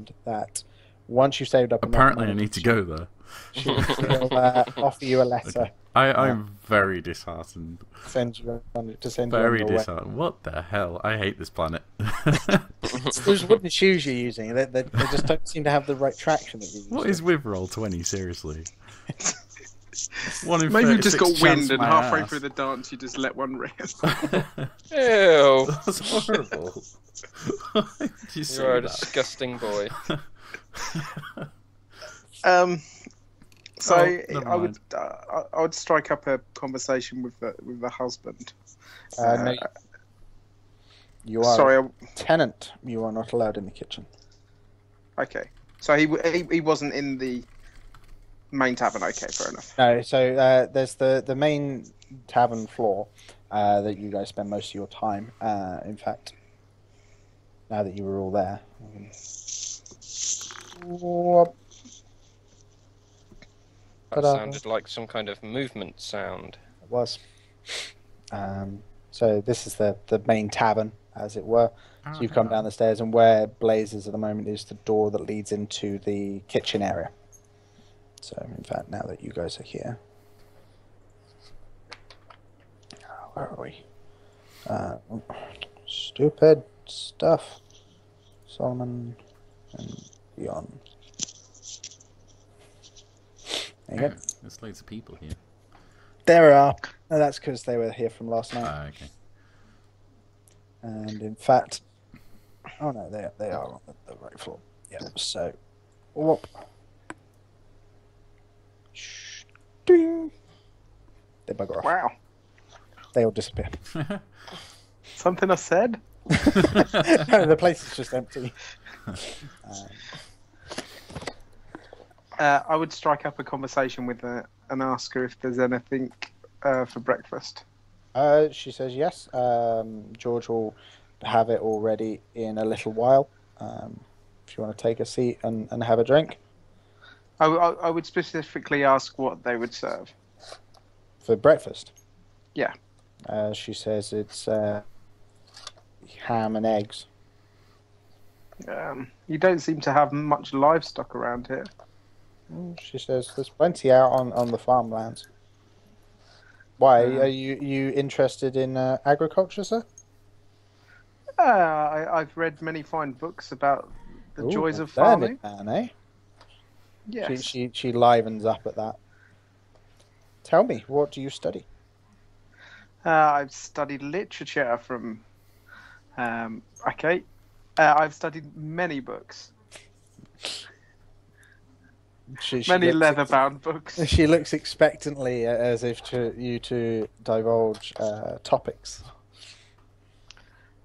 mentioned that once you've saved up enough Apparently, money, I need to go there. she'll offer you a letter. Okay. I'm very disheartened. Send you to send you on Very your way. disheartened. What the hell? I hate this planet. It's those wooden shoes you're using. They just don't seem to have the right traction that you use. What is with Roll20, seriously? Maybe you've just got wind and halfway ass. through the dance you just let one rip. Ew. That's horrible. Why did you say You're a that? disgusting boy. So never I would strike up a conversation with the husband. No, you are Sorry. a tenant. You are not allowed in the kitchen. Okay. So he wasn't in the main tavern. Okay, fair enough. No, so there's the main tavern floor that you guys spend most of your time. In fact, now that you were all there. That sounded like some kind of movement sound. It was. So this is the main tavern, as it were. So you've come down the stairs, and where Blaze is at the moment is the door that leads into the kitchen area. So, in fact, now that you guys are here, where are we? Stupid stuff. Solomon and Dion. There you go. There's loads of people here. There we are. No, that's because they were here from last night. Ah, okay. And in fact, oh no, they are on the right floor. Yeah. So, whoop. Ding. They bugger off. Wow. They all disappear. Something I said? No, the place is just empty. I would strike up a conversation with her and ask her if there's anything for breakfast. She says yes. George will have it all ready in a little while. If you want to take a seat and have a drink. I would specifically ask what they would serve. For breakfast? Yeah. She says it's ham and eggs. You don't seem to have much livestock around here. She says there's plenty out on the farmlands. Why? Are you interested in agriculture, sir? I've read many fine books about the joys of farming. Man, eh? Yes. She livens up at that. Tell me, what do you study? I've studied literature from... I've studied many books. Many leather-bound books. She looks expectantly as if you to divulge topics.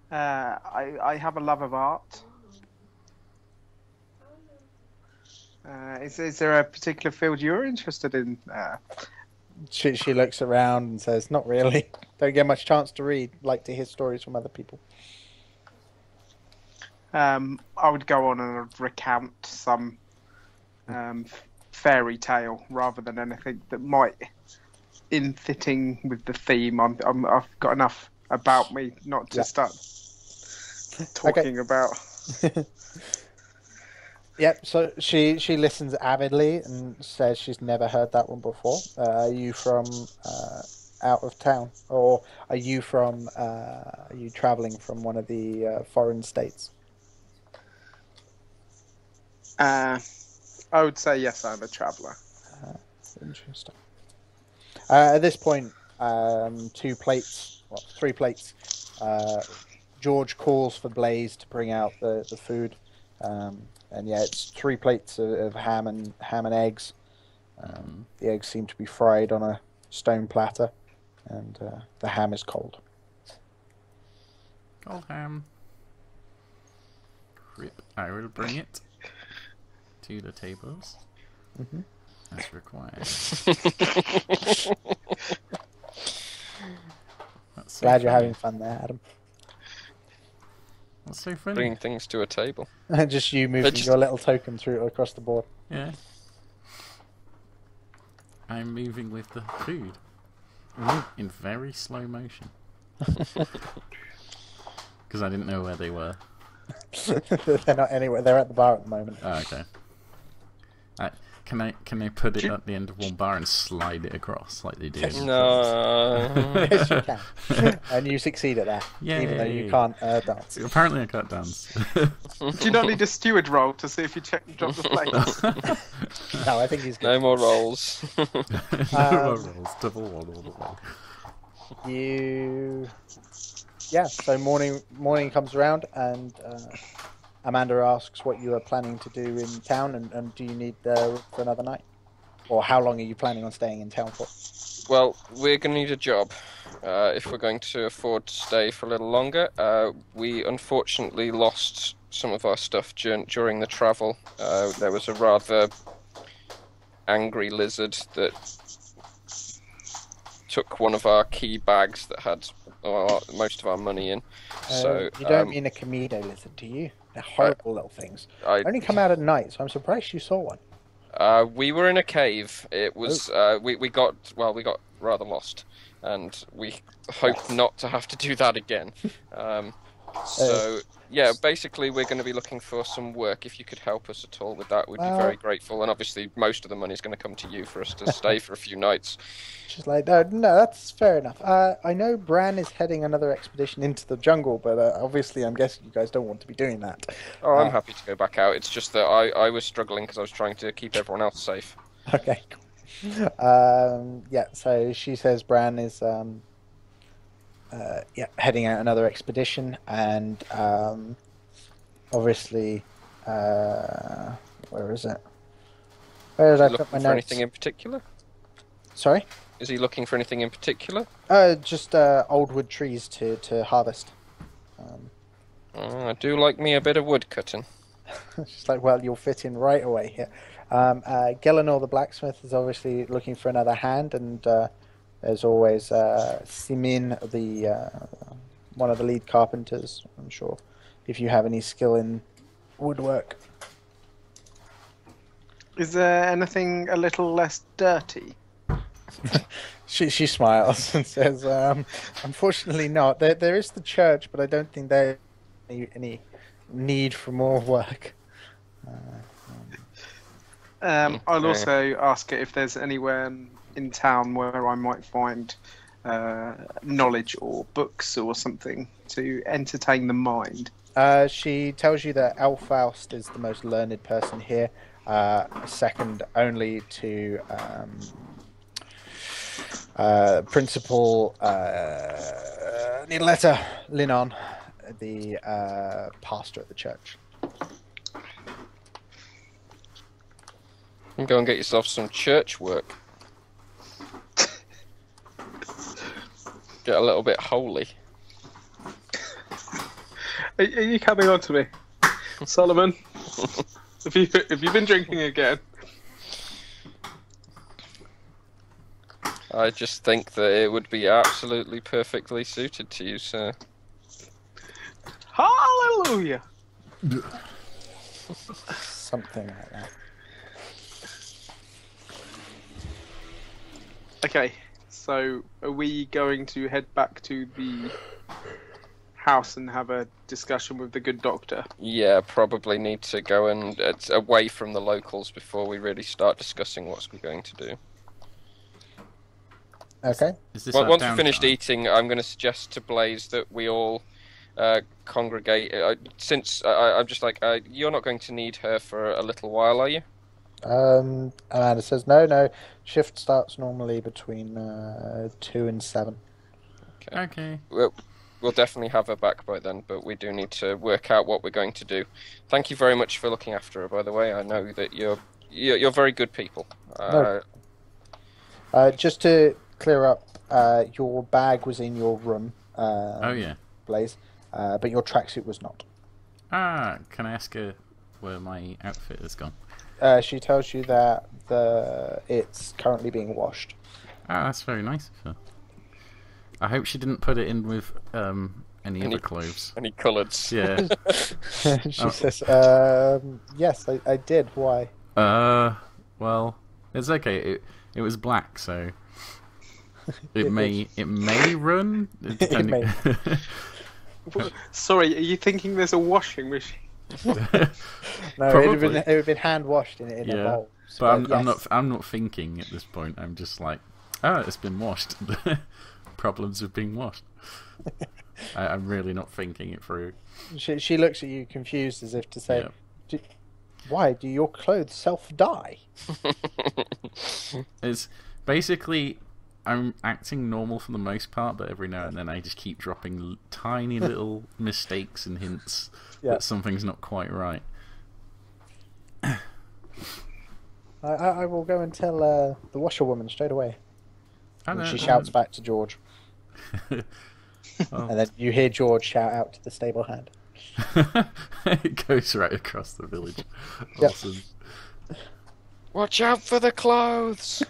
I have a love of art. Is there a particular field you're interested in? She looks around and says, "Not really. Don't get much chance to read. Like to hear stories from other people." I would go on and recount some fairy tale rather than anything that might, in fitting with the theme. I've got enough about me not to start talking about. Yep, so she listens avidly and says she's never heard that one before. Are you from out of town? Or are you travelling from one of the foreign states? I would say yes, I'm a traveller. Interesting. At this point, 3 plates. George calls for Blaze to bring out the food. And yeah, it's 3 plates of ham and eggs. The eggs seem to be fried on a stone platter, and the ham is cold. Cold ham. Rip. I will bring it to the tables as required. That's so Glad you're funny. having fun there, Adam. That's so funny. Bringing things to a table. Just you moving your little token through across the board. Yeah. I'm moving with the food in very slow motion because I didn't know where they were. They're not anywhere. They're at the bar at the moment. Oh, okay. Can I put it at the end of one bar and slide it across like they do? Yes. No. Yes, you can. And you succeed at that, even though you Yay. can't dance. Apparently I can't dance. Do you not need a steward roll to see if you drop the plates? No, I think he's good. No more rolls. Double one all the way. So morning comes around, and Amanda asks what you are planning to do in town, and do you need for another night, or how long are you planning on staying in town for? Well, we're going to need a job if we're going to afford to stay for a little longer. We unfortunately lost some of our stuff during the travel. There was a rather angry lizard that took one of our key bags that had most of our money in. So you don't mean a Komodo lizard, do you? They're horrible little things. They only come out at night, so I'm surprised you saw one. We were in a cave. It was we got rather lost, and we hope not to have to do that again. So basically we're going to be looking for some work. If you could help us at all with that, we'd be very grateful. And obviously most of the money is going to come to you for us to stay for a few nights. She's like, no, that's fair enough. I know Bran is heading another expedition into the jungle, but obviously I'm guessing you guys don't want to be doing that. Oh, I'm happy to go back out. It's just that I was struggling because I was trying to keep everyone else safe. Okay. So she says Bran is heading out another expedition, and obviously, where is it? Where did I put my notes? For anything in particular? Sorry? Is he looking for anything in particular? Just old wood trees to harvest. I do like me a bit of wood cutting. She's like, well, you'll fit in right away here. Eleanor the blacksmith is obviously looking for another hand, and there's always Simin, the one of the lead carpenters. I'm sure if you have any skill in woodwork. Is there anything a little less dirty? She smiles and says, unfortunately not. There is the church, but I don't think there's any need for more work. I'll also ask her if there's anywhere in town where I might find knowledge or books or something to entertain the mind. She tells you that Alfaust is the most learned person here, second only to Principal Niletta Linon, the pastor at the church. Go and get yourself some church work. Get a little bit holy. Are you coming on to me, Solomon? Have you been drinking again? I just think that it would be absolutely perfectly suited to you, sir. Hallelujah! Something like that. Okay, so are we going to head back to the house and have a discussion with the good doctor? Yeah, probably need to go and away from the locals before we really start discussing what we're going to do. Okay. Once we've finished eating, I'm going to suggest to Blaze that we all congregate. Since I'm just like, you're not going to need her for a little while, are you? Amanda says, no. Shift starts normally between 2 and 7. Okay. We'll definitely have her back by then, but we do need to work out what we're going to do. Thank you very much for looking after her, by the way. I know that you're very good people. No. Just to clear up, your bag was in your room. Oh yeah, Blaze, but your tracksuit was not. Can I ask her where my outfit has gone? She tells you that it's currently being washed. That's very nice of her. I hope she didn't put it in with any other clothes. Any colours. Yeah. She says, yes, I did. Why? Well, it's okay. It was black, so it may run. It may. Sorry, are you thinking there's a washing machine? No, Probably. it would have been hand washed in a Yeah, bowl. but yes. I'm not thinking at this point. I'm just like, oh, it's been washed. Problems have been washed. I'm really not thinking it through. She looks at you confused as if to say, Yeah. why do your clothes self-dye? It's basically, I'm acting normal for the most part, but every now and then I just keep dropping tiny little mistakes and hints that something's not quite right. I will go and tell the washerwoman straight away. And she shouts back to George. And then you hear George shout out to the stable hand. It goes right across the village. Yep. Awesome. Watch out for the clothes!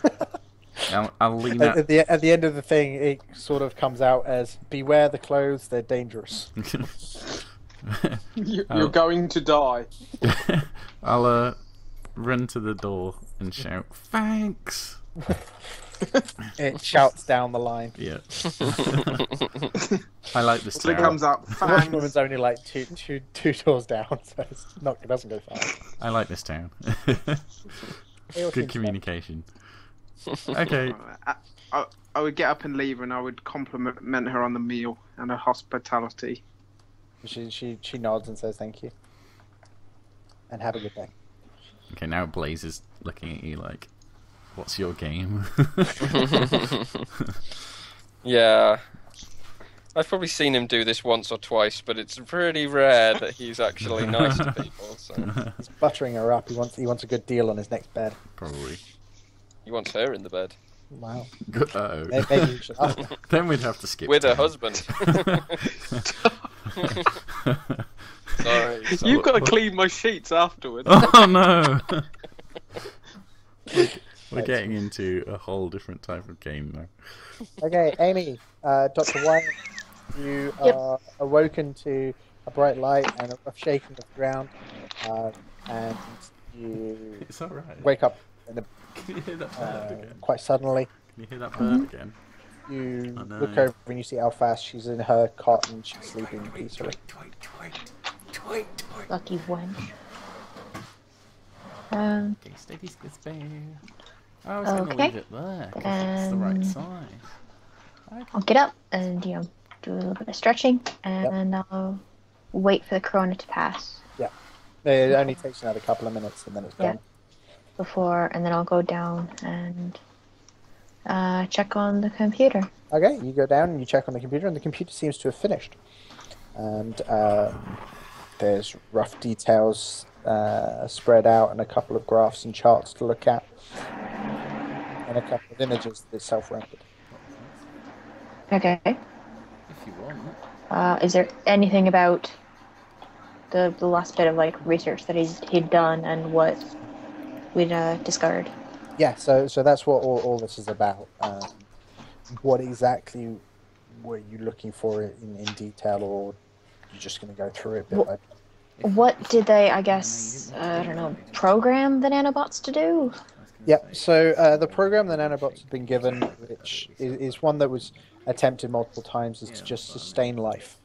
I'll lean out. At the end of the thing, it sort of comes out as, beware the clothes, they're dangerous. You're going to die. I'll run to the door and shout, thanks! It shouts down the line. Yeah. I like this So it town. comes up, The fans. washwoman's only like two doors down, so it doesn't go far. I like this town. They all seem Good to communication. Okay. I would get up and leave, and I would compliment her on the meal and her hospitality. She nods and says thank you. And have a good day. Okay, now Blaze is looking at you like, what's your game? Yeah. I've probably seen him do this once or twice, but it's pretty rare that he's actually nice to people. So He's buttering her up. He wants a good deal on his next bed. Probably. he wants her in the bed Wow. Uh-oh. Maybe you should ask her. Then we'd have to skip with her town. husband. Sorry. You've got to clean my sheets afterwards. Oh no! We're getting into a whole different type of game now. Okay, Amy, Dr. Wyatt, you are awoken to a bright light and a rough shaking of the ground, and you It's alright. wake up in Can you hear that bird again? quite suddenly. Can you hear that bird again? You Oh, no. look over and you see Alphas. She's in her cot and she's sleeping peacefully. Lucky one. Okay, steady bear. I was going to Okay. leave it there, 'cause it's the right Then- size. I'll get up and do a little bit of stretching, and I'll wait for the corona to pass It only takes another couple of minutes and then it's Yeah. gone. and then I'll go down and check on the computer. Okay, you go down and you check on the computer, and the computer seems to have finished. And there's rough details spread out, and a couple of graphs and charts to look at, and a couple of images that self-rendered. Okay. If you want. Is there anything about the last bit of like research that he'd done and what we'd discovered? Yeah, so that's what all this is about. What exactly were you looking for in detail, or you're just going to go through it bit by bit? What did they, I guess, I don't know, program the nanobots to do? Yep, so the program the nanobots have been given, which is one that was attempted multiple times, is to just sustain life.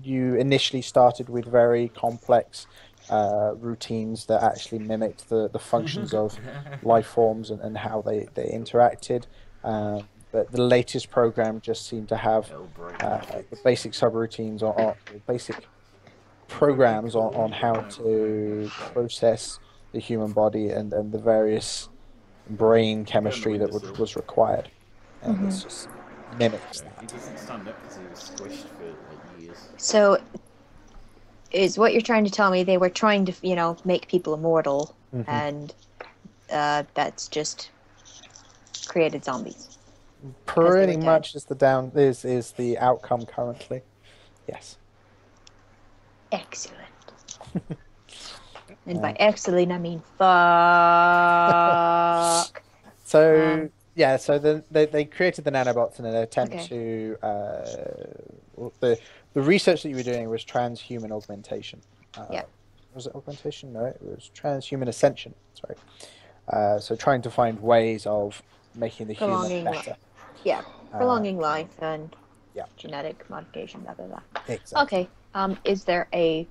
You initially started with very complex routines that actually mimicked the functions of life forms and how they interacted. But the latest program just seemed to have the basic subroutines or basic programs on how to process the human body and the various brain chemistry that was required. And it's just mimics that. He doesn't stand up because he was squished for like years. So, is what you're trying to tell me they were trying to, make people immortal, and that's just created zombies? Pretty dead. much is the outcome currently. Yes. Excellent. And by excellent, I mean fuck. So so they created the nanobots in an attempt to the research that you were doing was transhuman augmentation. Was it augmentation? No, it was transhuman ascension. Sorry. So trying to find ways of making the human Belonging. better. Yeah. Prolonging life and yeah. genetic modification, blah, blah, blah. Exactly. Okay. Is there a...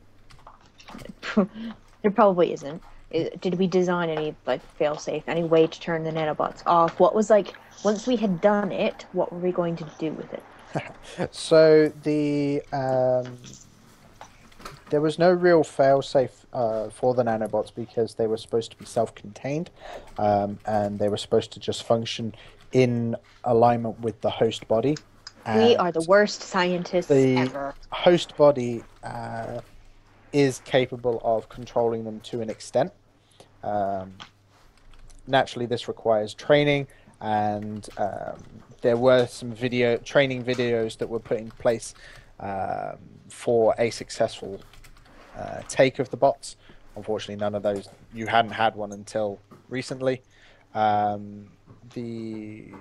There probably isn't. Did we design any, like, fail-safe, any way to turn the nanobots off? What was, like, once we had done it, what were we going to do with it? So there was no real fail-safe for the nanobots because they were supposed to be self-contained, and they were supposed to just function in alignment with the host body. We are the worst scientists ever. The host body is capable of controlling them to an extent. Naturally, this requires training, and there were some training videos that were put in place for a successful take of the bots. Unfortunately, none of those, you hadn't had one until recently. The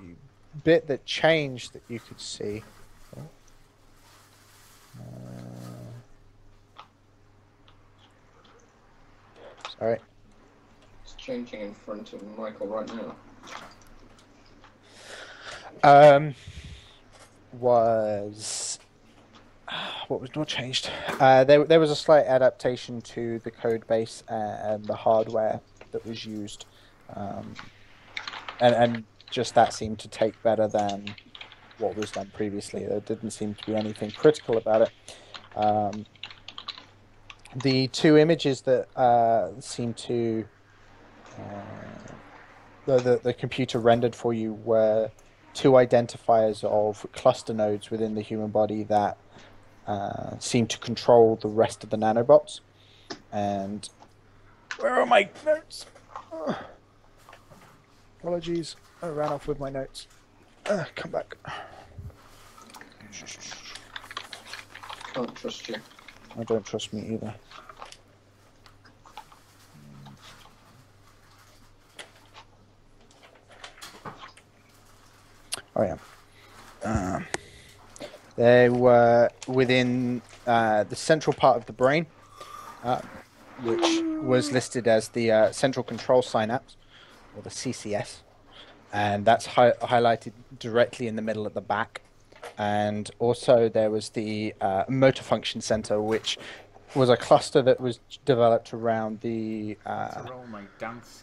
bit that changed that you could see. Sorry. It's changing in front of Michael right now. What was not changed? There was a slight adaptation to the code base and the hardware that was used, and just that seemed to take better than what was done previously. There didn't seem to be anything critical about it. The two images that seemed to the computer rendered for you were two identifiers of cluster nodes within the human body that seem to control the rest of the nanobots. And where are my notes? Apologies, I ran off with my notes. Come back. Can't trust you. I don't trust me either. Oh yeah. They were within the central part of the brain, which was listed as the central control synapse, or the CCS, and that's highlighted directly in the middle at the back. And also there was the motor function center, which was a cluster that was developed around the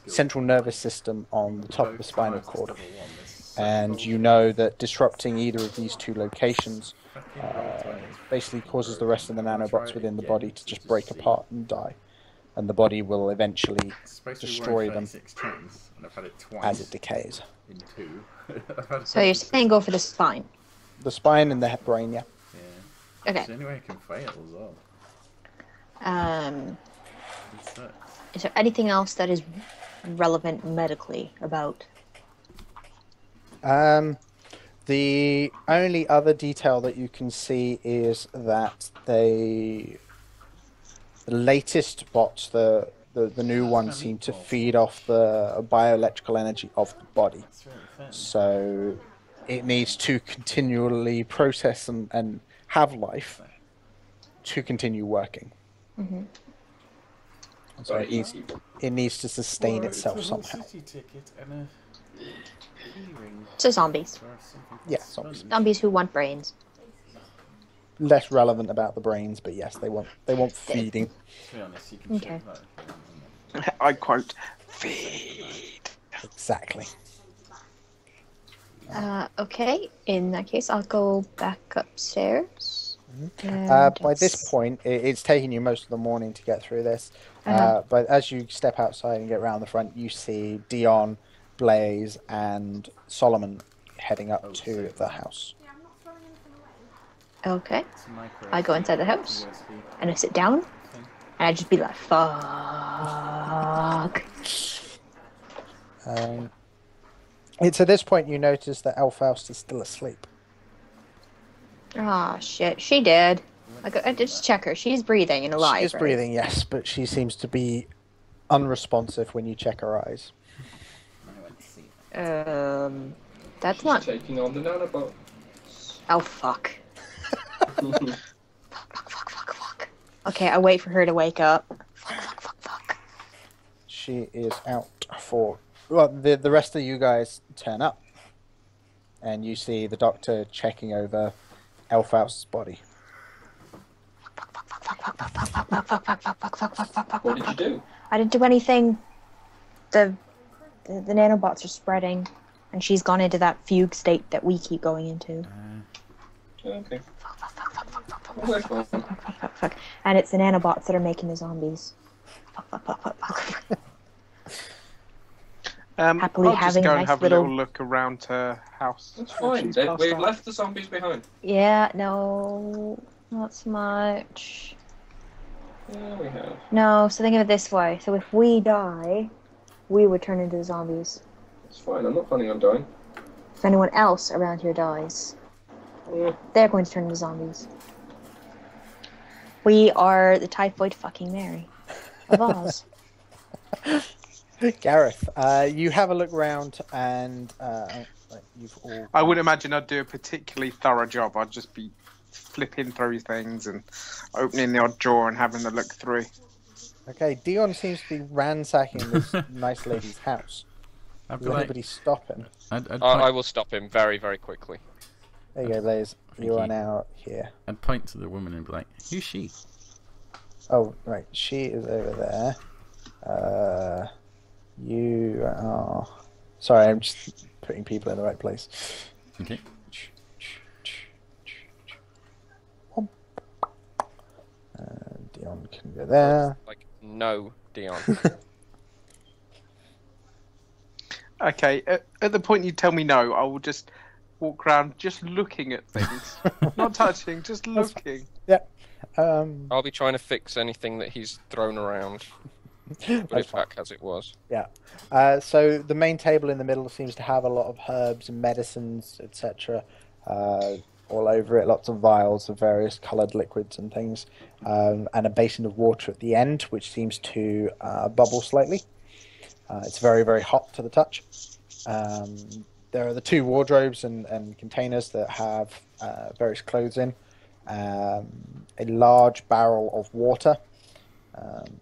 central nervous system on the top of the spinal cord. And you know that disrupting either of these two locations basically causes the rest of the nanobots within the body to just break apart and die. And the body will eventually destroy them as it decays. So you're saying go for the spine? The spine and the brain, yeah. Okay. It's the only way it can fail as well. Is there anything else that is relevant medically about? The only other detail that you can see is that the latest bots, the new ones, seem to feed off the bioelectrical energy of the body. So it needs to continually process and have life to continue working. Mm-hmm. So it needs to sustain itself somehow. So zombies. Yeah, zombies. Zombies who want brains. Less relevant about the brains, but yes, they want feeding. Okay. I quote, feed. Exactly. Okay, in that case, I'll go back upstairs. By this point, it's taking you most of the morning to get through this. But as you step outside and get around the front, you see Dion, Blaze, and Solomon heading up to the house. Okay. I go inside the house, and I sit down, and I just be like, fuck. It's at this point you notice that Elfaust is still asleep. Ah, shit. She did. I just check her. She's breathing and alive. She is breathing, yes, but she seems to be unresponsive when you check her eyes. That's not... Taking on the nanobot. Oh, fuck. Fuck. Okay, I wait for her to wake up. Fuck. She is out for... Well, the rest of you guys turn up. and you see the doctor checking over Elfhaus's body. What did you do? I didn't do anything. The nanobots are spreading, and she's gone into that fugue state that we keep going into. Okay. Fuck. And it's the nanobots that are making the zombies. Happily I'll just having go a and nice have a little look around her house. That's fine. We've left the zombies behind. Yeah, no, not so much. Yeah, we have. No, so think of it this way. So if we die, we would turn into zombies. It's fine. I'm not planning on dying. If anyone else around here dies, they're going to turn into zombies. We are the typhoid fucking Mary of Oz. Gareth, you have a look around, and you've all... I would imagine I'd do a particularly thorough job. I'd just be flipping through things and opening the odd drawer and having a look through. Okay, Dion seems to be ransacking this nice lady's house. Will anybody stop him? I will stop him very, very quickly. There you go, Blaze. You are now here. I'd point to the woman and be like, who's she? Oh, right. She is over there. You are... Sorry, I'm just putting people in the right place. Okay. Dion can go there. Like, no, Dion. Okay, at the point you tell me no, I will just walk around just looking at things. Not touching, just looking. Yeah. I'll be trying to fix anything that he's thrown around. Put it back as it was. Yeah. So the main table in the middle seems to have a lot of herbs and medicines, etc. All over it. Lots of vials of various coloured liquids and things. And a basin of water at the end, which seems to bubble slightly. It's very, very hot to the touch. There are the two wardrobes and containers that have various clothes in. A large barrel of water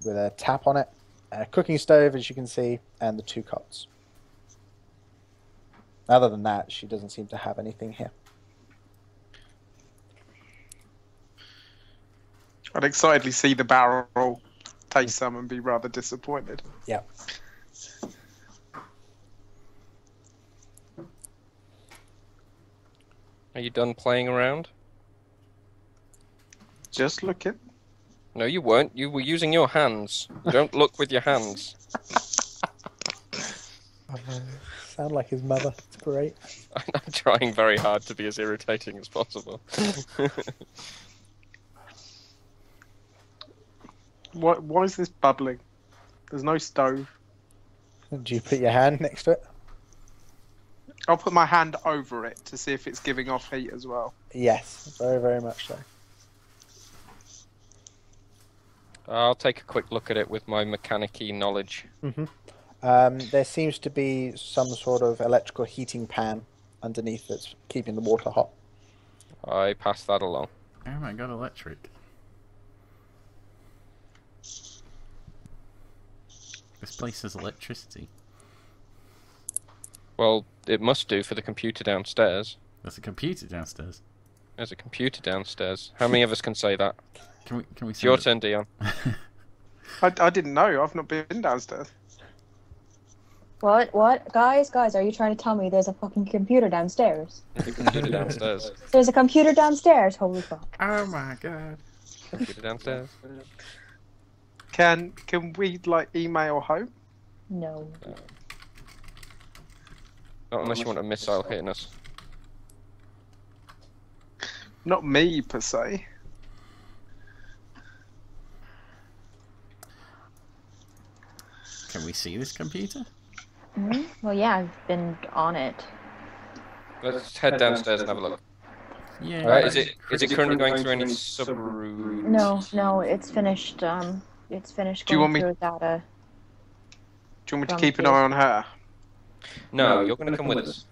with a tap on it. A cooking stove, as you can see, and the two cots. Other than that, she doesn't seem to have anything here. I'd excitedly see the barrel, taste some, and be rather disappointed. Yeah. Are you done playing around? Just looking. No, you weren't. You were using your hands. You don't look with your hands. Sound like his mother. It's great. I'm trying very hard to be as irritating as possible. Why is this bubbling? There's no stove. Do you put your hand next to it? I'll put my hand over it to see if it's giving off heat as well. Yes, very, very much so. I'll take a quick look at it with my mechanic-y knowledge. Mm-hmm. There seems to be some sort of electrical heating pan underneath that's keeping the water hot. I pass that along. Oh my god, electric. This place has electricity. Well, it must do for the computer downstairs. There's a computer downstairs. There's a computer downstairs. How many of us can say that? Can we It's your turn, Dion. I didn't know. I've not been downstairs. What? Guys, are you trying to tell me there's a fucking computer downstairs? There's a computer downstairs. There's a computer downstairs? Holy fuck. Oh my god. Computer downstairs. Can we email home? No. Not unless you want a missile hitting us. Not me per se. Can we see this computer? Mm-hmm. Well, yeah, I've been on it. Let's head downstairs and have a look. Yeah. Alright, is it currently going through any sub-routes? No, it's finished. It's finished Do you going want me- through data. Do you want me to keep an eye on her? No, you're going to come with us.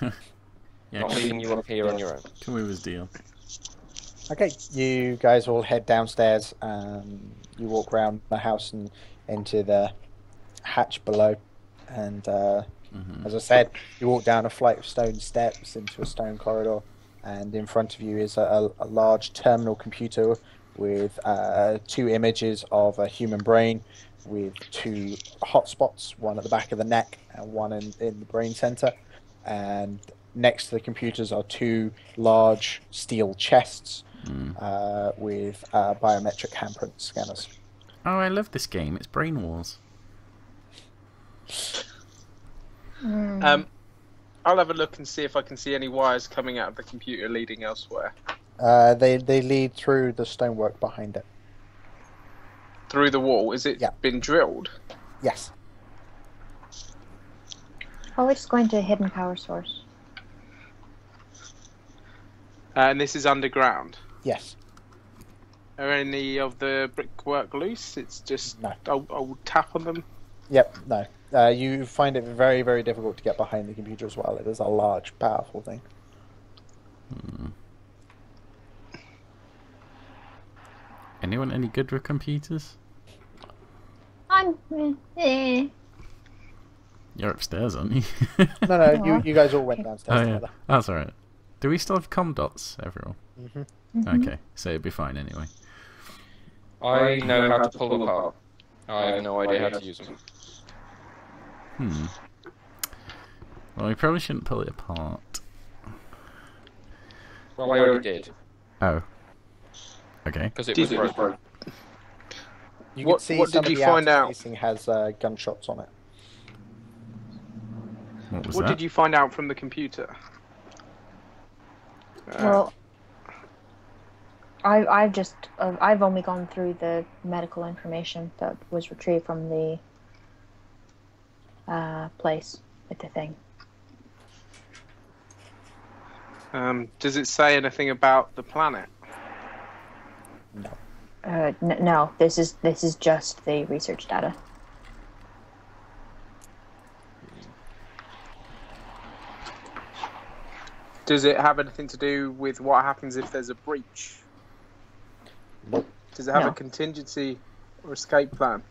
Yeah, Not leaving you up here on your own. come with us, deal. Okay, you guys all head downstairs. You walk around the house and into the hatch below, and As I said, you walk down a flight of stone steps into a stone corridor, and in front of you is a large terminal computer with 2 images of a human brain with 2 hotspots, one at the back of the neck and one in the brain center. And next to the computers are 2 large steel chests with biometric handprint scanners. Oh, I love this game. It's Brain Wars. I'll have a look and see if I can see any wires coming out of the computer leading elsewhere. They lead through the stonework behind it. Through the wall? Is it been drilled? Yes. Probably just going to a hidden power source. And this is underground? Yes. Are any of the brickwork loose? It's just... No. I'll tap on them? Yep, no. You find it very, very difficult to get behind the computer as well. It is a large, powerful thing. Anyone any good with computers? I'm... You're upstairs, aren't you? No, you guys all went downstairs yeah. together. That's alright. Do we still have com dots, everyone? Okay, so it'd be fine anyway. I know how to pull apart. I have no idea how to use them. Well, we probably shouldn't pull it apart. Well, I already did. Oh. Okay. Because it was broken. You can see what some did of you the find outer out? casing has gunshots on it. What was What that? did you find out from the computer? Well, I've only gone through the medical information that was retrieved from the place with the thing. Does it say anything about the planet? No. No, this is just the research data. Does it have anything to do with what happens if there's a breach? Nope. Does it have No. a contingency or escape plan?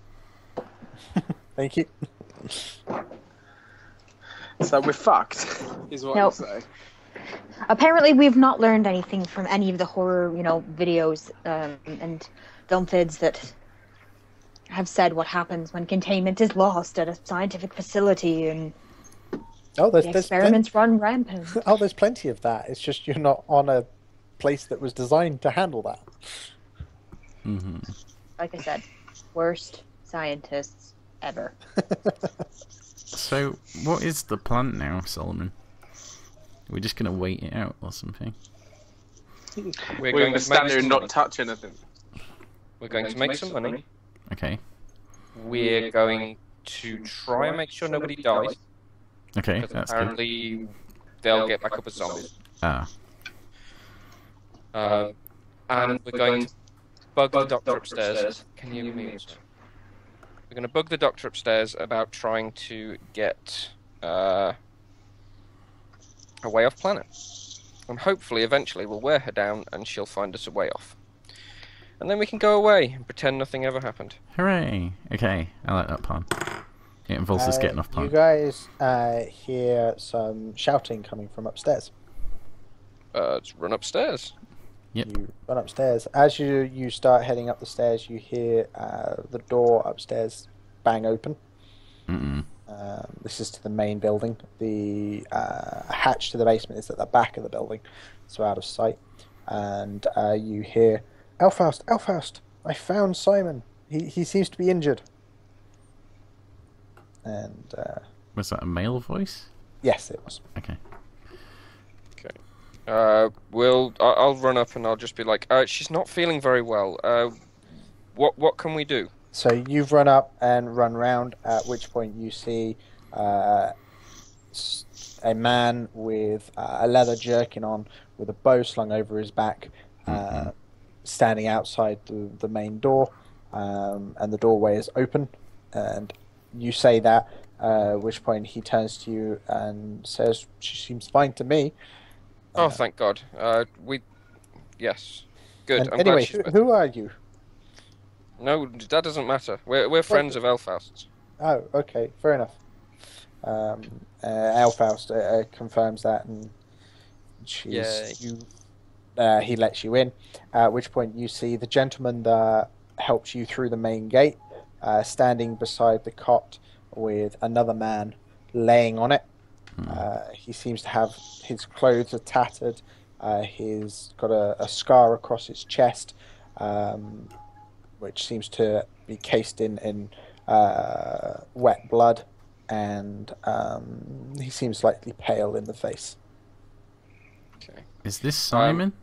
Thank you. So we're fucked, is what Nope. you say. Apparently, we've not learned anything from any of the horror, videos and film vids that have said what happens when containment is lost at a scientific facility and Oh, the experiments run rampant. there's plenty of that. It's just you're not on a place that was designed to handle that. Like I said, worst scientists ever. So, what is the plan now, Solomon? Are we just going to wait it out or something? We're going to stand there and not touch anything. We're going to make some money. Okay. We're going to try and make sure nobody dies. Okay, Because that's good. apparently they'll get back up as zombies. Ah. And we're going to bug the doctor upstairs. Can you mute? We're going to bug the doctor upstairs about trying to get a way off planet. And hopefully, eventually, we'll wear her down and she'll find us a way off. And then we can go away and pretend nothing ever happened. Hooray! Okay, I like that plan. It involves us getting off You planet. guys hear some shouting coming from upstairs. Let's run upstairs. Yep. You run upstairs. As you start heading up the stairs, you hear the door upstairs bang open. This is to the main building. The hatch to the basement is at the back of the building, so out of sight. And you hear, Elfaust, I found Simon. He seems to be injured. And Was that a male voice? yes, it was. Okay. I'll run up and I'll just be like, she's not feeling very well. What can we do? So you've run up and run round, at which point you see a man with a leather jerkin on, with a bow slung over his back, standing outside the main door, and the doorway is open, and you say that, at which point he turns to you and says, she seems fine to me. Oh, thank God. Yes. Good. And I'm anyway, glad she's better. who are you? No, that doesn't matter. We're friends of Elfaust's. Oh, okay, fair enough. Elfaust confirms that, and he lets you in. At which point you see the gentleman that helps you through the main gate, standing beside the cot with another man laying on it. He seems to have his clothes are tattered. He's got a scar across his chest, which seems to be cased in wet blood, and he seems slightly pale in the face. Okay. Is this Simon?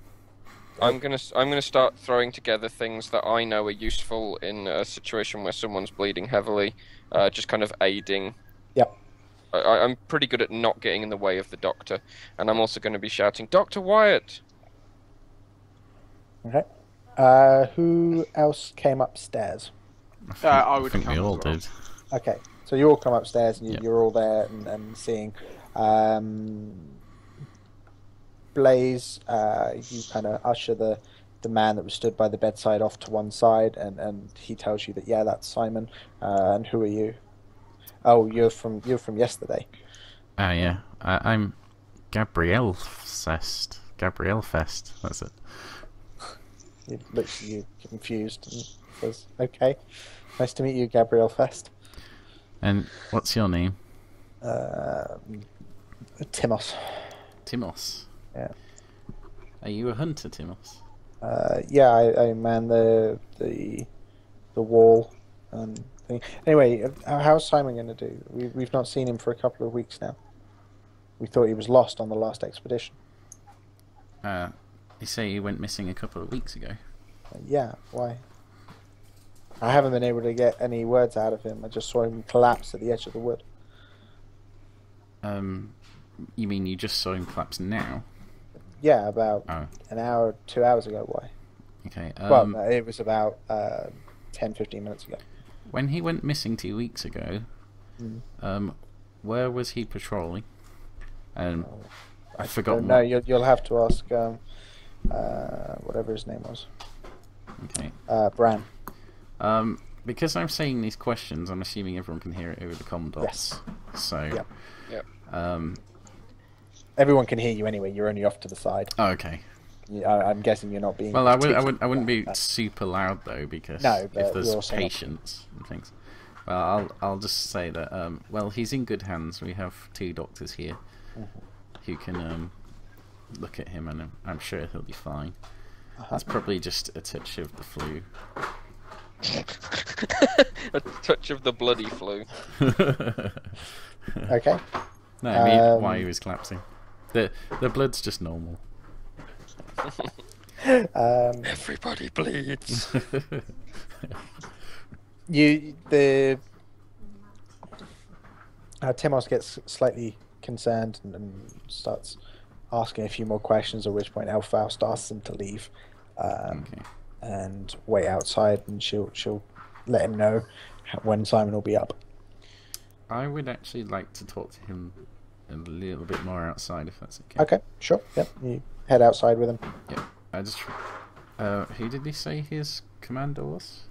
I'm gonna start throwing together things that I know are useful in a situation where someone's bleeding heavily, just kind of aiding. Yep. I'm pretty good at not getting in the way of the doctor, and I'm also going to be shouting, "Doctor Wyatt!" Okay. Who else came upstairs? I would think come we all as well. did. Okay, so you all come upstairs and Yep. you're all there and seeing Blaze. You kind of usher the man that was stood by the bedside off to one side, and he tells you that that's Simon. And who are you? Oh, you're from yesterday. Yeah. I'm Gabrielle Fest. Gabrielle Fest. That's it. He looks at you confused and says, "Okay, nice to meet you, Gabrielle Fest." And what's your name? Timos. Timos. Yeah. Are you a hunter, Timos? Yeah, I man the wall and thing. Anyway, how's Simon going to do? We've not seen him for a couple of weeks now. We thought he was lost on the last expedition. You say he went missing a couple of weeks ago. Yeah, why? I haven't been able to get any words out of him. I just saw him collapse at the edge of the wood. You mean you just saw him collapse now? Yeah, about an hour, 2 hours ago. Why? Okay. Well, it was about 10, 15 minutes ago. When he went missing 2 weeks ago, where was he patrolling? And I forgot. No, you'll have to ask whatever his name was. Okay. Bran. Because I'm saying these questions, I'm assuming everyone can hear it over the comm dots. Yes. So. Yep. Yep. Everyone can hear you anyway. You're only off to the side. Oh, okay. I'm guessing you're not being. Well, I wouldn't be super loud though, because if there's patients and things. Well, I'll just say that. Well, he's in good hands. We have 2 doctors here who can look at him, and I'm sure he'll be fine. That's probably just a touch of the flu. A touch of the bloody flu. Okay. No, I mean why he was collapsing. The blood's just normal. Everybody bleeds. Timos gets slightly concerned and starts asking a few more questions. At which point, Elfaust asks him to leave and wait outside, and she'll let him know when Simon will be up. I would actually like to talk to him a little bit more outside, if that's okay. Okay, sure. Yep, you head outside with him. Yep. I just. Who did he say his commander was?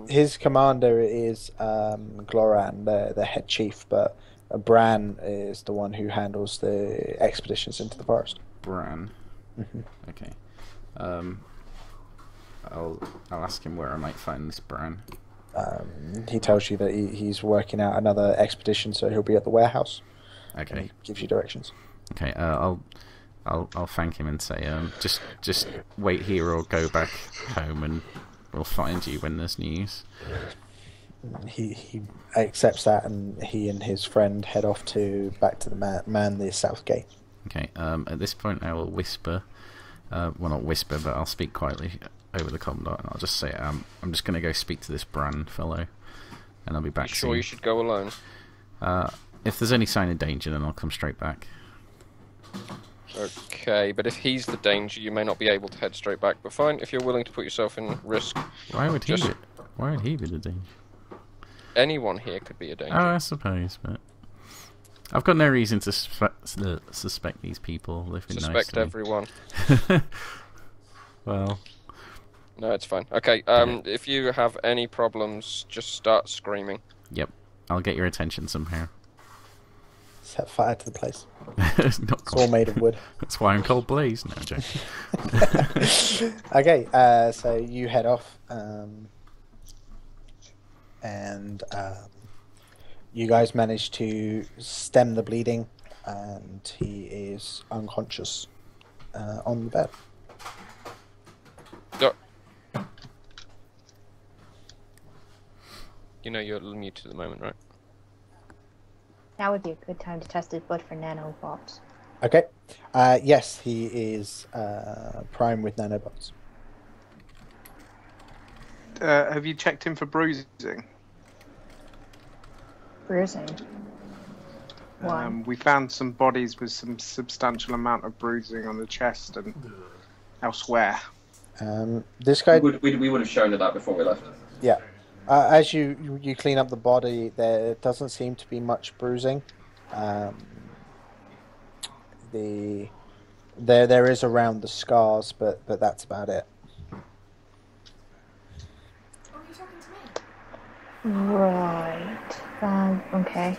His commander is Gloran, the head chief, but Bran is the one who handles the expeditions into the forest. Bran. Okay. I'll ask him where I might find this Bran. He tells you that he's working out another expedition, so he'll be at the warehouse. Okay. And he gives you directions. Okay. I'll thank him and say, just wait here or go back home, and we'll find you when there's news. He accepts that, and he and his friend head off back to the man the south gate. Okay. At this point, I will whisper. Well, not whisper, but I'll speak quietly over the comm dot, and I'll just say, I'm just going to go speak to this Bran fellow, and I'll be back soon. You should go alone? If there's any sign of danger, then I'll come straight back. Okay, but if he's the danger, you may not be able to head straight back. But fine, if you're willing to put yourself in risk. Why would he be the danger? Anyone here could be a danger. Oh, I suppose, but I've got no reason to suspect these people. They've been nice to me. Everyone. Well, no, it's fine. Okay, if you have any problems, just start screaming. Yep. I'll get your attention somehow. Set fire to the place. It's all made of wood. That's why I'm called Blaze. No, I'm joking. Okay, so you head off, and you guys manage to stem the bleeding, and he is unconscious on the bed. You know you're muted at the moment, right? That would be a good time to test his blood for nanobots. Okay. Yes, he is primed with nanobots. Have you checked him for bruising? Bruising? Why? We found some bodies with some substantial amount of bruising on the chest and elsewhere. This guy... We would have shown her that before we left. Yeah. As you clean up the body, there doesn't seem to be much bruising. There is around the scars, but that's about it. Right. Okay.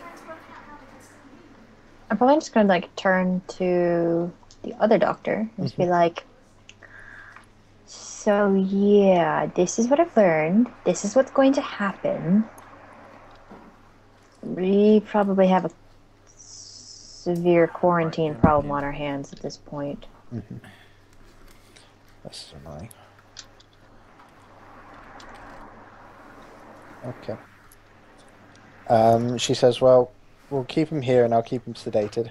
I'm probably just gonna turn to the other doctor and just be like, so yeah, this is what I've learned. This is what's going to happen. We probably have a severe quarantine problem on our hands at this point. Mm-hmm. That's annoying. Okay. She says, well, we'll keep him here and I'll keep him sedated.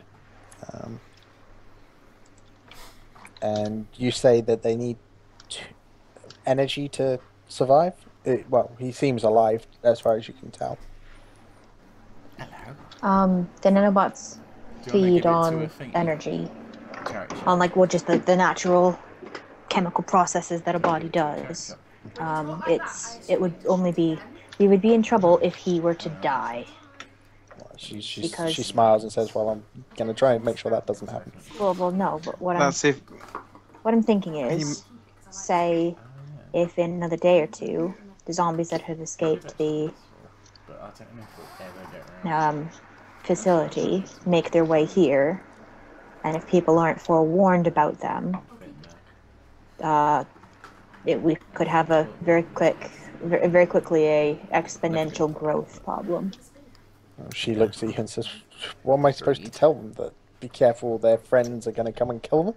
And you say that they need energy to survive? Well, he seems alive as far as you can tell. Hello. The nanobots feed on energy. On just the natural chemical processes that a body does. We would be in trouble if he were to die. Well, she smiles and says, well, I'm going to try and make sure that doesn't happen. Well, no, but what I'm thinking is, say, if in another day or two, the zombies that have escaped the facility make their way here, and if people aren't forewarned about them, we could have a very quickly a exponential growth problem. She looks at you and says, what am I supposed to tell them? That be careful, their friends are going to come and kill them?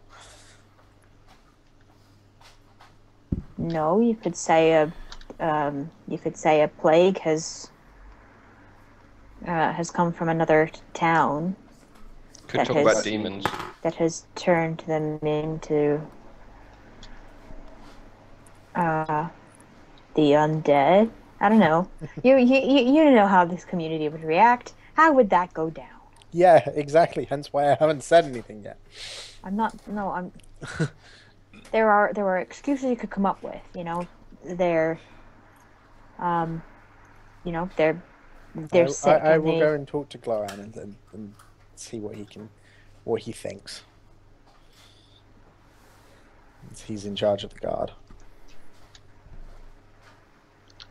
No, you could say a plague has come from another town. Could talk about demons. That has turned them into the undead. I don't know. You know how this community would react. How would that go down? Yeah, exactly. Hence why I haven't said anything yet. There are excuses you could come up with. They're sick. I will go and talk to Gloran and see what he thinks. He's in charge of the guard.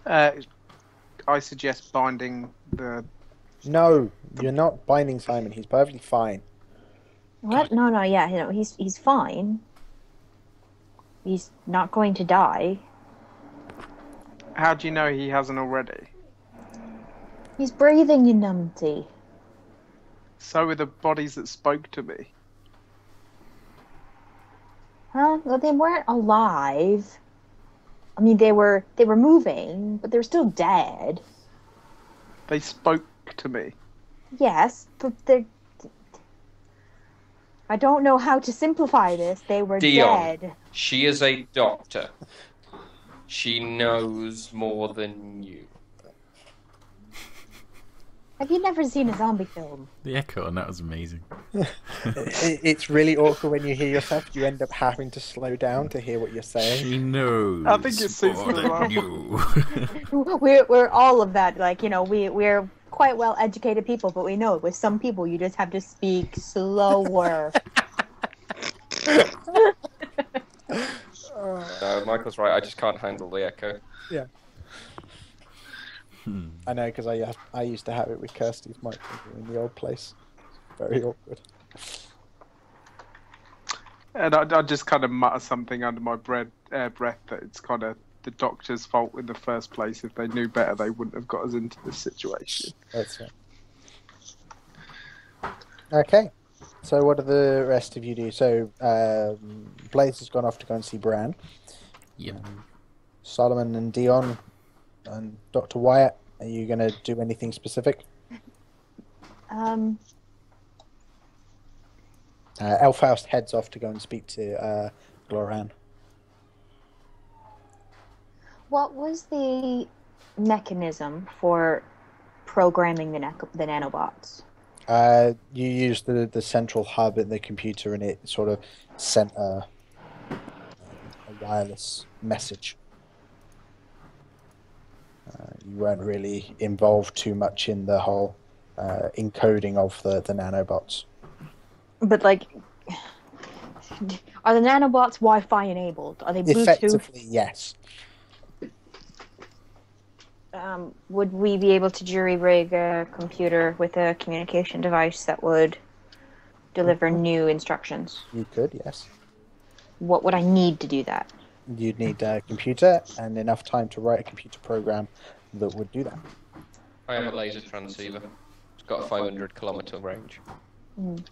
I suggest binding the... No, you're not binding Simon. He's perfectly fine. What? No, yeah, he's fine. He's not going to die. How do you know he hasn't already? He's breathing, you numpty. So are the bodies that spoke to me. Huh? Well, they weren't alive. I mean, they were moving, but they were still dead. They spoke to me. Yes, but they're... I don't know how to simplify this. They were Dion, dead. She is a doctor. She knows more than you. Have you never seen a zombie film? The echo on that was amazing. It's really awkward when you hear yourself. You end up having to slow down to hear what you're saying. She knows. I think it suits more me well. than you. We're all of that. We're quite well educated people, but we know with some people you just have to speak slower. No, Michael's right. I just can't handle the echo. Yeah. I know, because I used to have it with Kirsty's microphone in the old place. Very awkward. And I just kind of mutter something under my breath that it's kind of the Doctor's fault in the first place. If they knew better, they wouldn't have got us into this situation. That's right. Okay. So what do the rest of you do? So Blaze has gone off to go and see Bran. Yep. Solomon and Dion and Doctor Wyatt, are you going to do anything specific? Elfhaust heads off to go and speak to Gloran. What was the mechanism for programming the nanobots? You use the central hub in the computer, and it sort of sent a wireless message. You weren't really involved too much in the whole encoding of the nanobots. But, like, are the nanobots Wi-Fi enabled? Are they Bluetooth? Effectively, yes. Would we be able to jury-rig a computer with a communication device that would deliver new instructions? You could, yes. What would I need to do that? You'd need a computer and enough time to write a computer program that would do that. I have a laser transceiver. It's got a 500-kilometer range. Mm.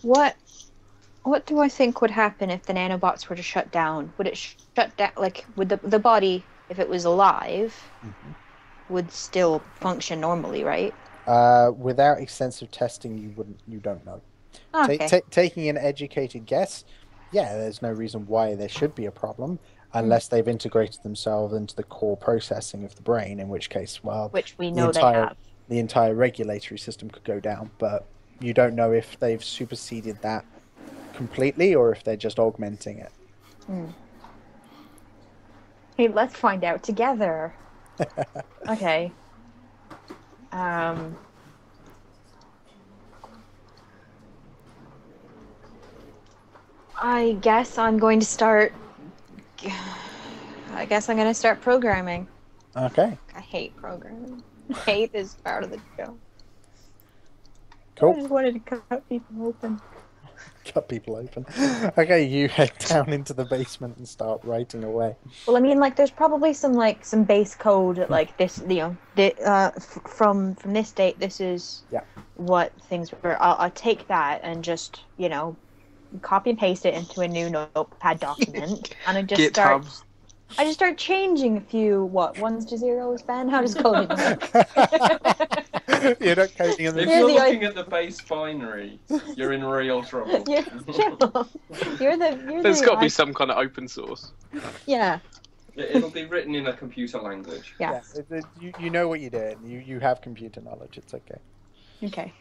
What do I think would happen if the nanobots were to shut down? Would it shut down? Like, would the body, if it was alive, would still function normally, right? Without extensive testing, you don't know. Okay. Taking an educated guess, yeah, there's no reason why there should be a problem unless they've integrated themselves into the core processing of the brain, in which case, well, which we know they have. The entire regulatory system could go down, but you don't know if they've superseded that completely or if they're just augmenting it. Hey, let's find out together. Okay. I guess I'm going to start programming. Okay. I hate programming. Hate is part of the show. Cool. I just wanted to cut people open. Cut people open. Okay, you head down into the basement and start writing away. Well, I mean, like, there's probably some base code, like this, from this date, this is what things were. I'll take that and just, copy and paste it into a new notepad document, and I just start changing a few ones to zeros. Ben, how does coding work? You're not coding in the. If you're looking at the base binary, you're in real trouble. There's got to be some kind of open source. Yeah. It'll be written in a computer language. Yeah. You know what you're doing. You have computer knowledge. It's okay. Okay.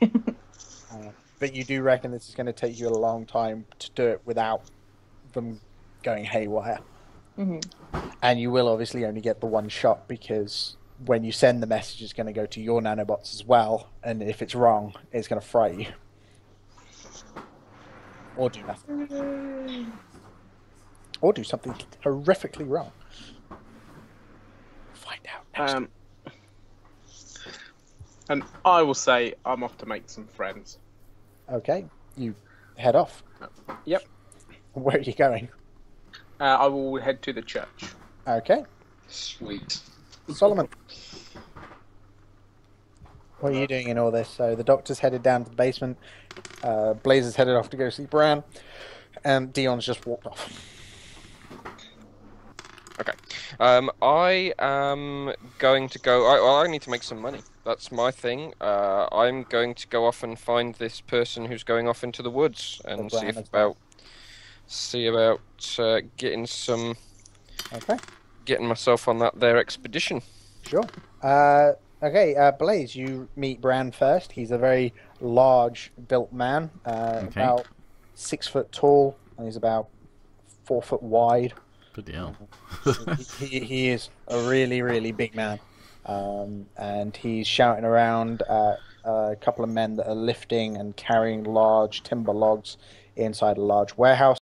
But you do reckon this is going to take you a long time to do it without them going haywire. Mm-hmm. And you will obviously only get the one shot, because when you send the message, it's going to go to your nanobots as well, and if it's wrong, it's going to fright you. Or do nothing. Or do something horrifically wrong. Find out next. And I will say I'm off to make some friends. Okay, you head off. Yep. Where are you going? I will head to the church. Okay. Sweet. Solomon. What are you doing in all this? So the doctor's headed down to the basement. Blaze is headed off to go see Bran. And Dion's just walked off. Okay. I am going to go... I need to make some money. That's my thing. I'm going to go off and find this person who's going off into the woods and see about getting some... Okay. Getting myself on that there expedition. Sure. Okay, Blaze, you meet Bran first. He's a very large built man, about 6 foot tall, and he's about 4 foot wide. Good deal. he is a really, really big man. And he's shouting around at a couple of men that are lifting and carrying large timber logs inside a large warehouse.